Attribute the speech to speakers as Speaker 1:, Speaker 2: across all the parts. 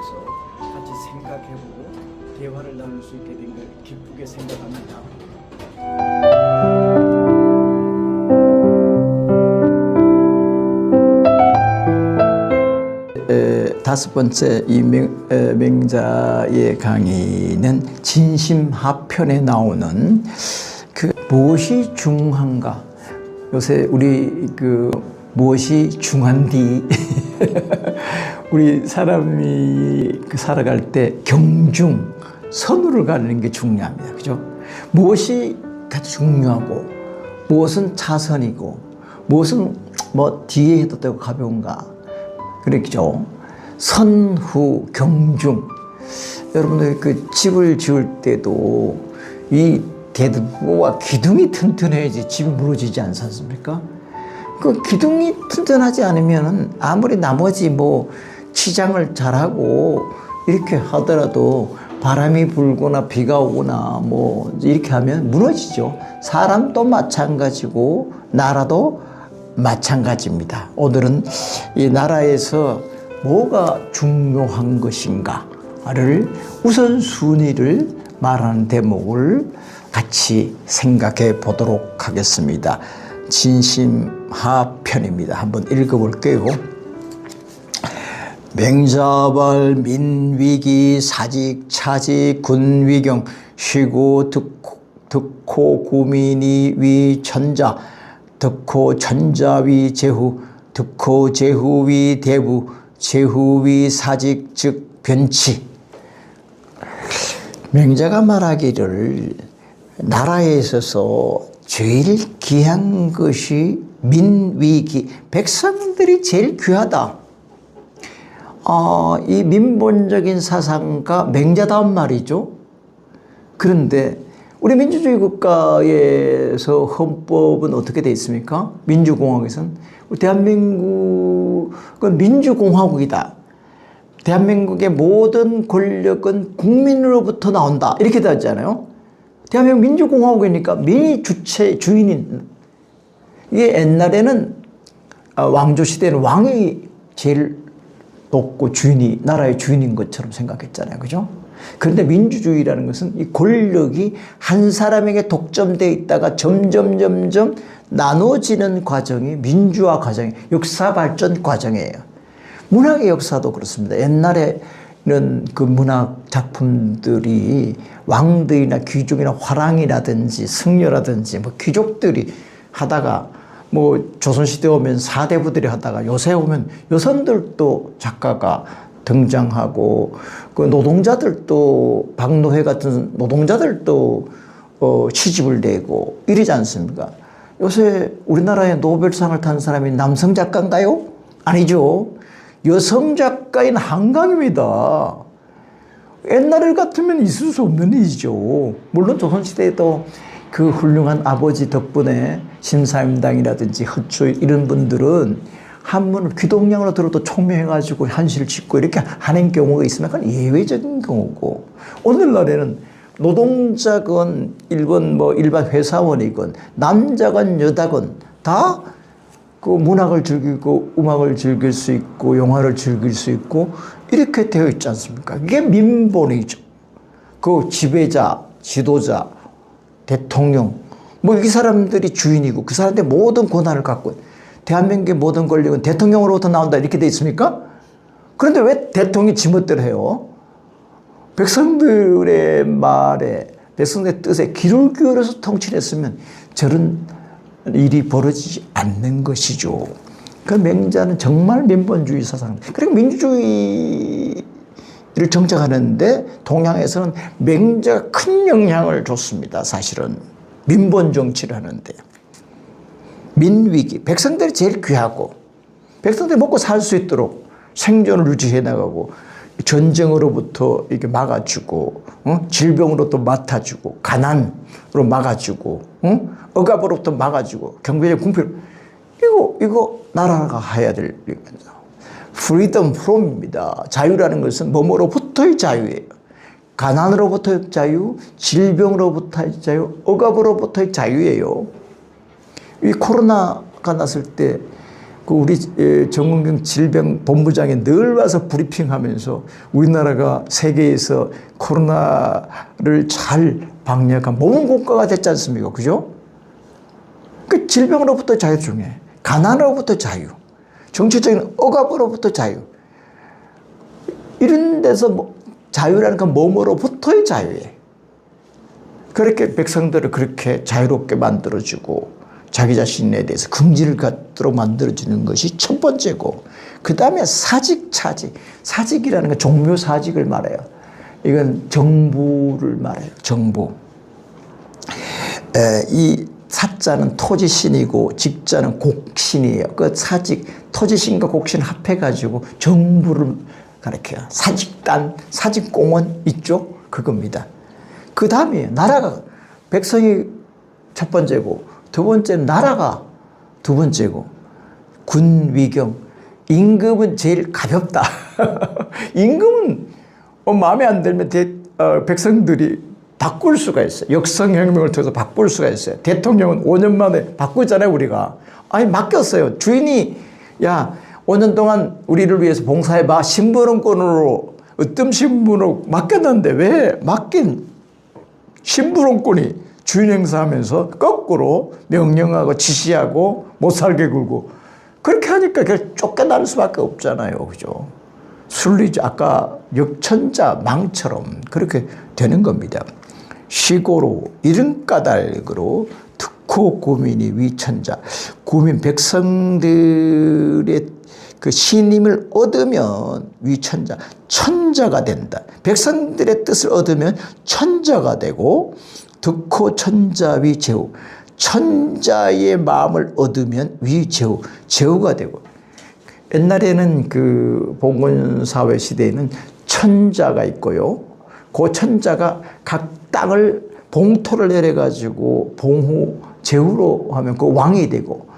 Speaker 1: 모여서 같이 생각해보고 대화를 나눌 수 있게 된 걸 기쁘게 생각합니다. 다섯 번째 이 맹자의 강의는 진심하편에 나오는 그 무엇이 중한가. 요새 우리 무엇이 중한디 우리 사람이 살아갈 때 경중 선으로 가는 게 중요합니다. 그죠? 무엇이 가장 중요하고 무엇은 차선이고 무엇은 뭐 뒤에 해도 되고 가벼운가. 그렇죠? 선후 경중. 여러분들 그 집을 지을 때도 이 대두와 기둥이 튼튼해야지 집이 무너지지 않지 않습니까? 그 기둥이 튼튼하지 않으면 아무리 나머지 뭐 치장을 잘하고 이렇게 하더라도 바람이 불거나 비가 오거나 뭐 이렇게 하면 무너지죠. 사람도 마찬가지고 나라도 마찬가지입니다. 오늘은 이 나라에서 뭐가 중요한 것인가를 우선순위를 말하는 대목을 같이 생각해 보도록 하겠습니다. 진심하편입니다. 한번 읽어볼게요. 맹자발 민위기 사직 차직 군위경 쉬고 득호 구민이 위 천자 득호 천자 위 제후 득호 제후 위 대부 제후 위 사직 즉 변치. 맹자가 말하기를 나라에 있어서 제일 귀한 것이 민위기, 백성들이 제일 귀하다. 이 민본적인 사상가 맹자다운 말이죠. 그런데 우리 민주주의 국가에서 헌법은 어떻게 되어 있습니까? 민주공화국에서는 우리 대한민국은 민주공화국이다. 대한민국의 모든 권력은 국민으로부터 나온다. 이렇게 되어 있잖아요. 대한민국 민주공화국이니까 민이 주인인. 이게 옛날에는 왕조 시대는 왕이 제일 높고 주인이 나라의 주인인 것처럼 생각했잖아요. 그죠? 그런데 민주주의라는 것은 이 권력이 한 사람에게 독점되어 있다가 점점 나눠지는 과정이 민주화 과정이에요. 역사 발전 과정이에요. 문학의 역사도 그렇습니다. 옛날에는 그 문학 작품들이 왕들이나 귀족이나 화랑이라든지 승려라든지 뭐 귀족들이 하다가 뭐 조선시대 오면 사대부들이 하다가 요새 오면 여성들도 작가가 등장하고 그 노동자들도 박노해 같은 노동자들도 시집을 내고 이러지 않습니까? 요새 우리나라에 노벨상을 탄 사람이 남성 작가인가요? 아니죠. 여성 작가인 한강입니다. 옛날 같으면 있을 수 없는 일이죠. 물론 조선시대에도 그 훌륭한 아버지 덕분에 신사임당이라든지 허초 이런 분들은 한문을 귀동냥으로 들어도 총명해가지고 한시를 짓고 이렇게 하는 경우가 있으면 그건 예외적인 경우고, 오늘날에는 노동자건 일반 회사원이건 남자건 여자건 다 그 문학을 즐기고 음악을 즐길 수 있고 영화를 즐길 수 있고 이렇게 되어 있지 않습니까? 이게 민본이죠. 그 지배자, 지도자, 대통령 뭐 이 사람들이 주인이고 그 사람들의 모든 권한을 갖고 대한민국의 모든 권력은 대통령으로부터 나온다 이렇게 돼 있습니까? 그런데 왜 대통령이 지멋대로 해요? 백성들의 말에 백성들의 뜻에 귀를 기울여서 통치를 했으면 저런 일이 벌어지지 않는 것이죠. 그 맹자는 정말 민본주의 사상, 그리고 민주주의를 정착하는데 동양에서는 맹자가 큰 영향을 줬습니다. 사실은 민본 정치를 하는데 민위기, 백성들이 제일 귀하고 백성들이 먹고 살 수 있도록 생존을 유지해 나가고 전쟁으로부터 이렇게 막아주고 질병으로부터 맡아주고 가난으로 막아주고 억압으로부터 막아주고 경제적 궁핍, 이거 나라가 해야 될 일입니다. freedom from입니다. 자유라는 것은 뭐뭐로부터의 자유예요. 가난으로부터의 자유, 질병으로부터의 자유, 억압으로부터의 자유예요. 이 코로나가 났을 때 그 우리 정은경 질병본부장이 늘 와서 브리핑하면서 우리나라가 세계에서 코로나를 잘 방역한 모범국가가 됐지 않습니까? 그죠? 그 질병으로부터 자유 중에 가난으로부터 자유, 정치적인 억압으로부터 자유, 이런 데서 뭐 자유라는 건 몸으로부터의 자유예요. 그렇게 백성들을 그렇게 자유롭게 만들어주고 자기 자신에 대해서 긍지를 갖도록 만들어주는 것이 첫 번째고, 그 다음에 사직, 차직. 사직이라는 건 종묘 사직을 말해요. 이건 정부를 말해요. 정부. 이 사자는 토지신이고 직자는 곡신이에요. 그 사직, 토지신과 곡신 합해가지고 정부를 가리켜요. 사직단, 사직공원 있죠? 그겁니다. 그 다음에 나라가, 백성이 첫 번째고, 두 번째는 나라가 두 번째고, 군위경. 임금은 제일 가볍다. 임금은 마음에 안 들면 백성들이 바꿀 수가 있어요. 역성혁명을 통해서 바꿀 수가 있어요. 대통령은 5년 만에 바꾸잖아요, 우리가. 아니, 맡겼어요. 주인이, 야, 5년 동안 우리를 위해서 봉사해봐. 신분원권으로, 으뜸 신분으로 맡겼는데 왜 맡긴 신분원권이 주인 행사하면서 거꾸로 명령하고 지시하고 못 살게 굴고, 그렇게 하니까 그냥 쫓겨날 수밖에 없잖아요. 그죠? 순리죠. 아까 역천자 망처럼 그렇게 되는 겁니다. 시고로 이른까닭으로 특호 구민이 위천자. 구민 백성들의 그 신임을 얻으면 위천자, 천자가 된다. 백성들의 뜻을 얻으면 천자가 되고, 득호 천자 위제후. 천자의 마음을 얻으면 위제후, 제후가 되고. 옛날에는 그 봉건사회 시대에는 천자가 있고요. 그 천자가 각 땅을 봉토를 내려가지고 봉후, 제후로 하면 그 왕이 되고,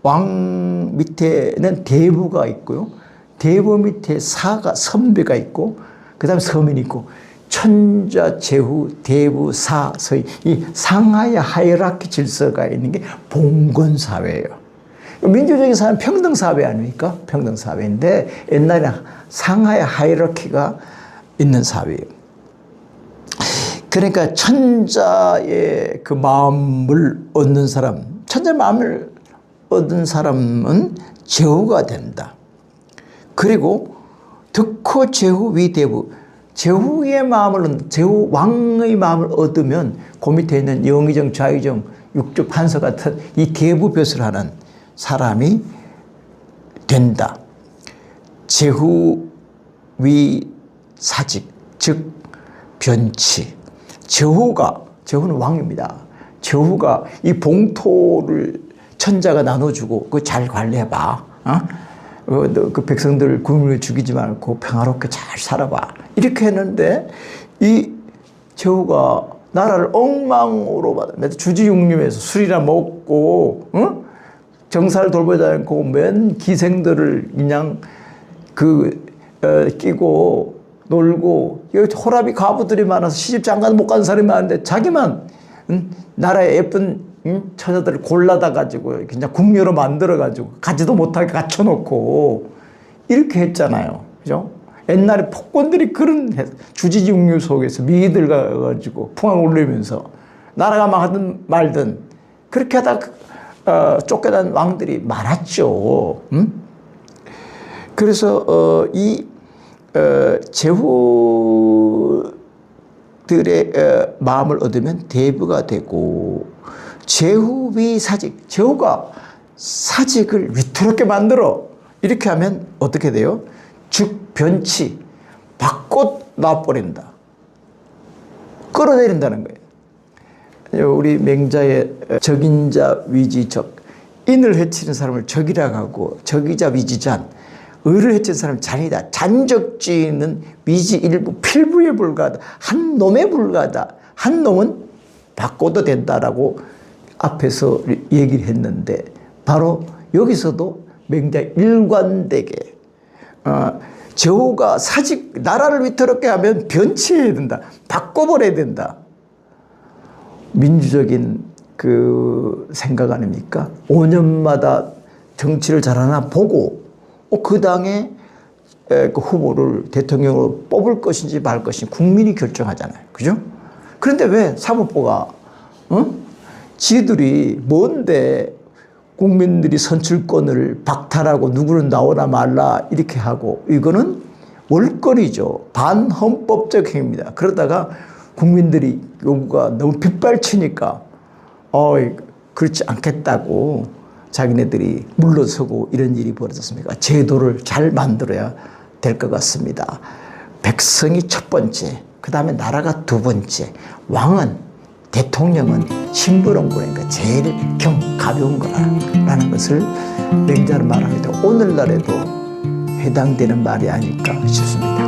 Speaker 1: 왕 밑에는 대부가 있고요. 대부 밑에 사가, 선비가 있고, 그 다음에 서민이 있고, 천자, 제후, 대부, 사, 서희, 이 상하의 하이라키 질서가 있는 게 봉건사회예요. 민주적인 사회는 평등사회 아닙니까? 평등사회인데 옛날에 상하의 하이라키가 있는 사회예요. 그러니까 천자의 그 마음을 얻는 사람, 천자의 마음을 얻은 사람은 제후가 된다. 그리고 득호 제후 위대부. 제후의 마음을, 제후 왕의 마음을 얻으면 그 밑에 있는 영의정, 좌의정, 육조 판서 같은 이 대부볕을 하는 사람이 된다. 제후 위 사직, 즉 변치. 제후는 왕입니다. 제후가 이 봉토를 천자가 나눠주고 그거 잘 관리해봐. 그 백성들 국민을 죽이지 말고 평화롭게 잘 살아봐. 이렇게 했는데 이 제후가 나라를 엉망으로 받아. 주지육림에서 술이나 먹고, 정사를 돌보지 않고 맨 기생들을 그냥 끼고 놀고, 여기 호랍이 과부들이 많아서 시집 장가도 못 가는 사람이 많은데 자기만 나라의 예쁜 처자들을 골라다 가지고 그냥 궁녀로 만들어 가지고 가지도 못하게 갖춰놓고 이렇게 했잖아요. 그죠? 옛날에 폭군들이 그런 주지직류 속에서 미들 가가지고 풍악 올리면서 나라가 망하든 말든 그렇게 하다 쫓겨난 왕들이 많았죠. 그래서 이 제후들의 마음을 얻으면 대부가 되고, 제후위 사직, 제후가 사직을 위태롭게 만들어. 이렇게 하면 어떻게 돼요? 즉 변치, 바꿔 놔버린다. 끌어내린다는 거예요. 우리 맹자의 적인자 위지적, 인을 해치는 사람을 적이라고 하고, 적이자 위지잔, 의를 해친 사람은 잔이다. 잔적지는 위지 일부, 필부에 불과하다. 한 놈에 불과하다. 한 놈은 바꿔도 된다라고 앞에서 얘기를 했는데, 바로 여기서도 맹자 일관되게 제후가 사직, 나라를 위태롭게 하면 변치해야 된다. 바꿔버려야 된다. 민주적인 그 생각 아닙니까? 5년마다 정치를 잘하나 보고 그 당의 그 후보를 대통령으로 뽑을 것인지 말 것인지 국민이 결정하잖아요. 그죠? 그런데 왜 사법부가 지들이 뭔데 국민들이 선출권을 박탈하고 누구는 나오나 말라 이렇게 하고, 이거는 월거리죠. 반헌법적 행위입니다. 그러다가 국민들이 요구가 너무 빗발치니까 그렇지 않겠다고 자기네들이 물러서고 이런 일이 벌어졌습니까? 제도를 잘 만들어야 될 것 같습니다. 백성이 첫 번째, 그 다음에 나라가 두 번째, 왕은, 대통령은 심부름꾼이니까 제일 가벼운 거라는 것을 맹자는 말합니다. 오늘날에도 해당되는 말이 아닐까 싶습니다.